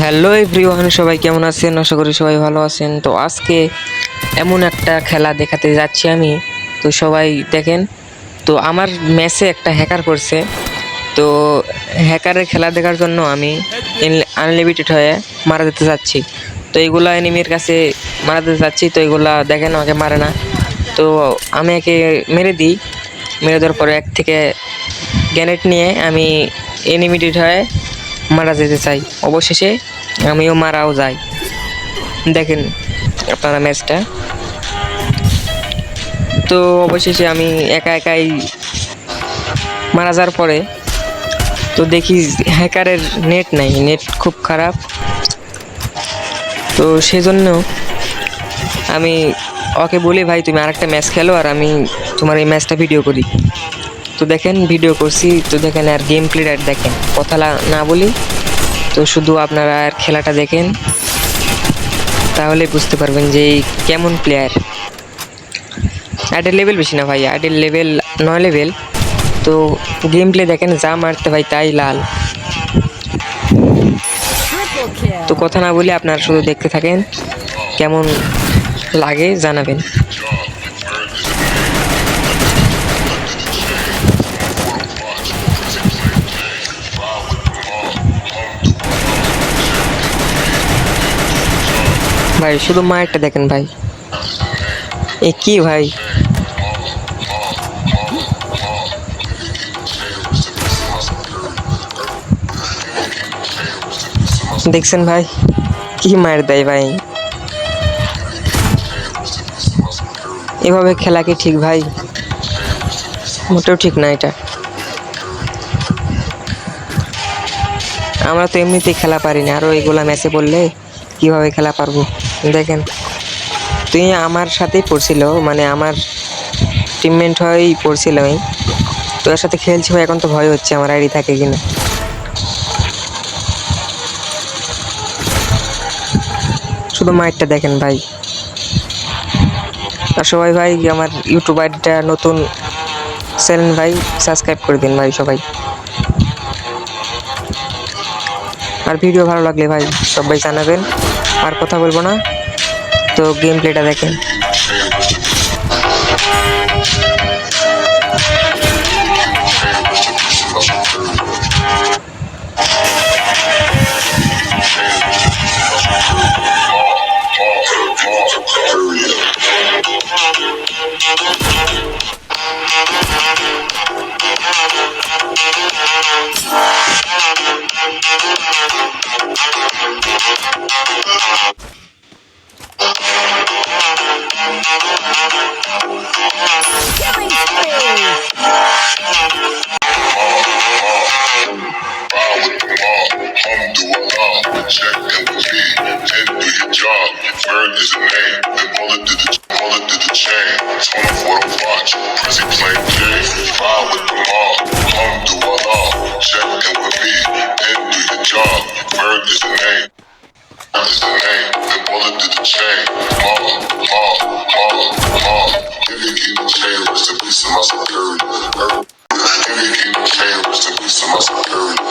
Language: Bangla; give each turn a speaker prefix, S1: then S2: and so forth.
S1: হ্যালো এভরিওয়ান, সবাই কেমন আছেন? আশা করি সবাই ভালো আছেন। তো আজকে এমন একটা খেলা দেখাতে যাচ্ছি আমি। তো সবাই দেখেন। তো আমার ম্যাচে একটা হ্যাকার করছে। তো হ্যাকারের খেলা দেখার জন্য আমি আনলিমিটেড হয়ে মারা যেতে যাচ্ছি। তো এইগুলা এনিমির কাছে মারা যেতে যাচ্ছি। তো এইগুলা দেখেন আমাকে মারে না। তো আমি একে মেরে দিই। মেরে দেওয়ার পরে এক থেকে গ্যানেট নিয়ে আমি এনিমিটেড হয়ে মারা যেতে চাই। অবশেষে আমিও মারাও যাই। দেখেন আপনারা ম্যাচটা। তো অবশেষে আমি একা একাই মারা যাওয়ার পরে তো দেখি হ্যাকারের নেট নাই, নেট খুব খারাপ। তো সেজন্য আমি ওকে বলি, ভাই তুমি আরেকটা ম্যাচ খেলো আর আমি তোমার এই ম্যাচটা ভিডিও করি। তো দেখেন ভিডিও করছি। তো দেখেন আর গেম প্লেটা দেখেন, কথা না বলি। তো শুধু আপনারা আর খেলাটা দেখেন, তাহলে বুঝতে পারবেন যে কেমন প্লেয়ার। আইডির লেভেল বেশি না ভাই, আইডির লেভেল 9 লেভেল। তো গেম প্লে দেখেন, যা মারতে ভাই তাই লাল। তো কথা না বলে আপনারা শুধু দেখতে থাকেন, কেমন লাগে জানাবেন। ভাই শুধু মায়েরটা দেখেন ভাই, এ কি ভাই। দেখছেন ভাই কি মায়ের দেয় ভাই। এভাবে খেলা কি ঠিক ভাই? মোটেও ঠিক না এটা। আমরা তো এমনিতেই খেলা পারি না, আরও এগুলা ম্যাচে বললে কিভাবে খেলা পারবো। দেখেন তুই আমার সাথেই পড়ছিল, মানে আমার টিমমেট হয়েই পড়ছিল। আমি তোর সাথে খেলছি ভাই, এখন তো ভয় হচ্ছে আমার আইডি থাকে কিনা। শুধু মাইকটা দেখেন ভাই। আর সবাই ভাই আমার ইউটিউব আইডিটা নতুন চ্যানেল ভাই, সাবস্ক্রাইব করে দিন ভাই সবাই। আর ভিডিও ভালো লাগলে ভাই সবাই জানাবেন। আর কথা বলবো না, তো গেম প্লেটা দেখেন।
S2: Check and repeat, and do your job. Bird is the name, then bullet to the chain. 24 to watch, Prezi plain J. Fire with the mob, come do it all. Check and repeat, and do your job. Bird is the name. Is the name, then bullet to the chain. Give me keep the chain, rest in peace of my security. Give me keep the chain, rest in peace of my security.